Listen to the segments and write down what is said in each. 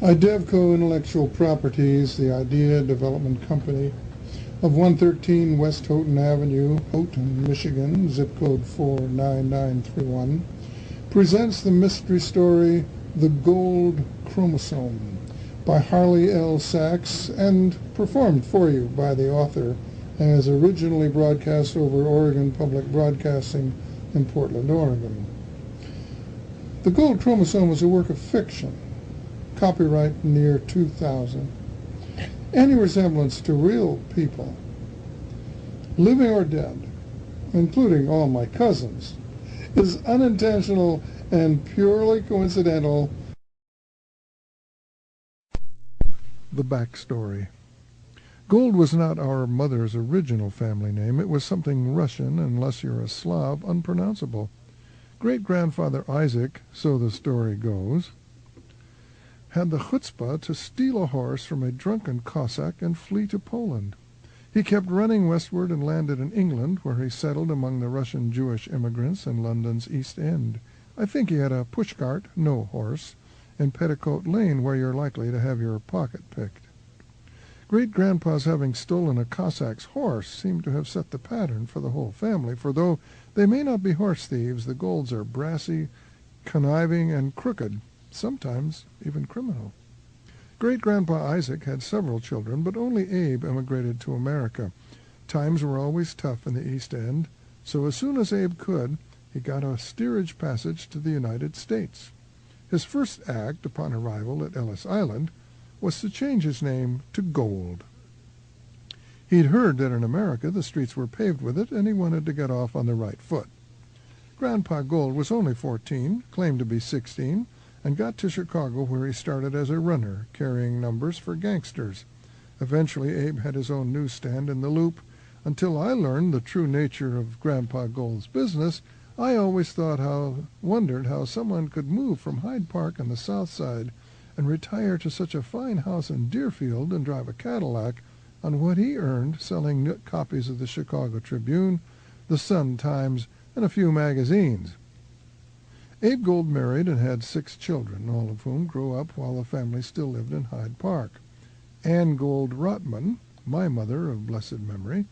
Idevco Intellectual Properties, the idea development company of 113 West Houghton Avenue, Houghton, Michigan, zip code 49931, presents the mystery story The Gold Chromosome by Harley L. Sachs and performed for you by the author as originally broadcast over Oregon Public Broadcasting in Portland, Oregon. The Gold Chromosome is a work of fiction, copyright near 2000. Any resemblance to real people, living or dead, including all my cousins, is unintentional and purely coincidental. The backstory. Gold was not our mother's original family name. It was something Russian, unless you're a Slav, unpronounceable. Great-grandfather Isaac, so the story goes, had the chutzpah to steal a horse from a drunken Cossack and flee to Poland. He kept running westward and landed in England, where he settled among the Russian Jewish immigrants in London's East End. I think he had a pushcart, no horse, in Petticoat Lane, where you're likely to have your pocket picked. Great-grandpa's having stolen a Cossack's horse seemed to have set the pattern for the whole family, for though they may not be horse thieves, the Golds are brassy, conniving, and crooked, sometimes even criminal. Great-grandpa Isaac had several children, but only Abe emigrated to America. Times were always tough in the East End, so as soon as Abe could, he got a steerage passage to the United States. His first act upon arrival at Ellis Island was to change his name to Gold. He'd heard that in America the streets were paved with it, and he wanted to get off on the right foot. Grandpa Gold was only 14, claimed to be 16, and got to Chicago, where he started as a runner, carrying numbers for gangsters. Eventually Abe had his own newsstand in the Loop. Until I learned the true nature of Grandpa Gold's business, I always wondered how someone could move from Hyde Park on the south side and retire to such a fine house in Deerfield and drive a Cadillac on what he earned selling copies of the Chicago Tribune, the Sun-Times, and a few magazines. Abe Gold married and had 6 children, all of whom grew up while the family still lived in Hyde Park. Ann Gold Rotman, my mother of blessed memory,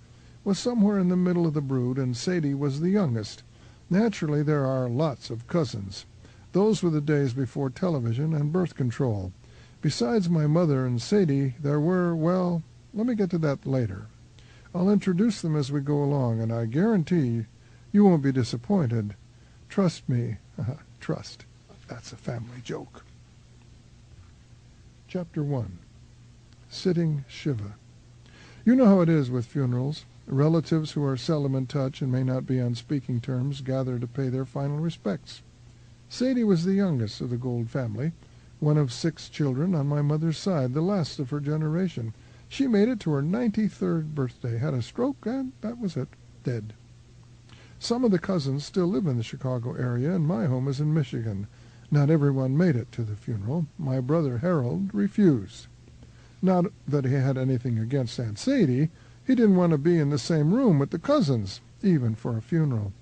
was somewhere in the middle of the brood, and Sadie was the youngest. Naturally, there are lots of cousins. Those were the days before television and birth control. Besides my mother and Sadie, there were, well, let me get to that later. I'll introduce them as we go along, and I guarantee you won't be disappointed. Trust me. Trust. That's a family joke. Chapter 1. Sitting Shiva. You know how it is with funerals. Relatives who are seldom in touch and may not be on speaking terms gather to pay their final respects. Sadie was the youngest of the Gold family, one of 6 children on my mother's side, the last of her generation. She made it to her 93rd birthday, had a stroke, and that was it, dead. Some of the cousins still live in the Chicago area, and my home is in Michigan. Not everyone made it to the funeral. My brother Harold refused. Not that he had anything against Aunt Sadie. He didn't want to be in the same room with the cousins, even for a funeral.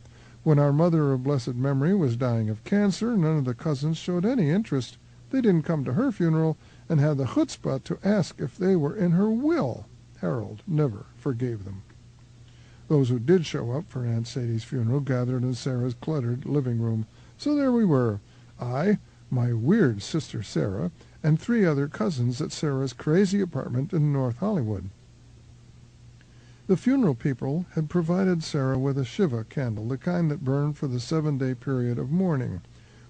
When our mother of blessed memory was dying of cancer, none of the cousins showed any interest. They didn't come to her funeral and had the chutzpah to ask if they were in her will. Harold never forgave them. Those who did show up for Aunt Sadie's funeral gathered in Sarah's cluttered living room. So there we were, I, my weird sister Sarah, and 3 other cousins at Sarah's crazy apartment in North Hollywood. The funeral people had provided Sarah with a Shiva candle, the kind that burned for the 7-day period of mourning.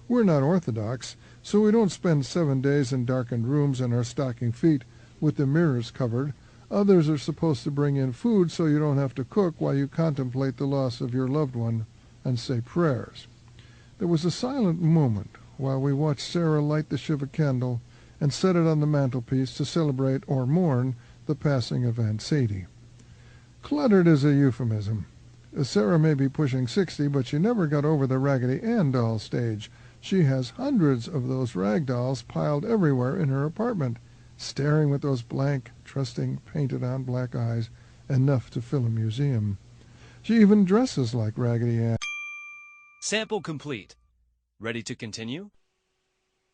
We're not Orthodox, so we don't spend 7 days in darkened rooms in our stocking feet with the mirrors covered. Others are supposed to bring in food so you don't have to cook while you contemplate the loss of your loved one and say prayers. There was a silent moment while we watched Sarah light the Shiva candle and set it on the mantelpiece to celebrate or mourn the passing of Aunt Sadie. Cluttered is a euphemism. Sarah may be pushing 60, but she never got over the Raggedy Ann doll stage. She has hundreds of those rag dolls piled everywhere in her apartment, staring with those blank, trusting, painted-on black eyes, enough to fill a museum. She even dresses like Raggedy Ann. Sample complete. Ready to continue?